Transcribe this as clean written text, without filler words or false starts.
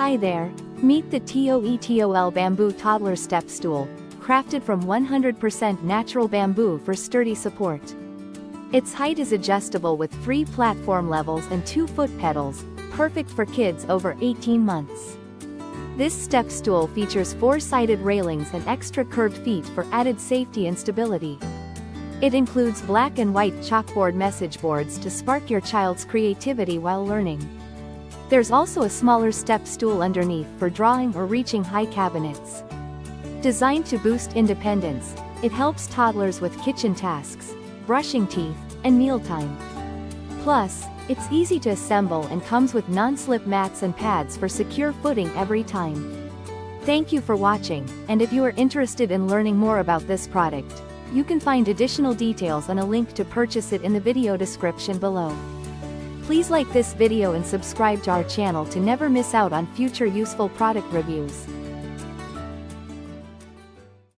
Hi there, meet the TOETOL Bamboo Toddler Step Stool, crafted from 100% natural bamboo for sturdy support. Its height is adjustable with 3 platform levels and 2 foot pedals, perfect for kids over 18 months. This step stool features 4-sided railings and extra curved feet for added safety and stability. It includes black and white chalkboard message boards to spark your child's creativity while learning. There's also a smaller step stool underneath for drawing or reaching high cabinets. Designed to boost independence, it helps toddlers with kitchen tasks, brushing teeth, and mealtime. Plus, it's easy to assemble and comes with non-slip mats and pads for secure footing every time. Thank you for watching, and if you are interested in learning more about this product, you can find additional details and a link to purchase it in the video description below. Please like this video and subscribe to our channel to never miss out on future useful product reviews.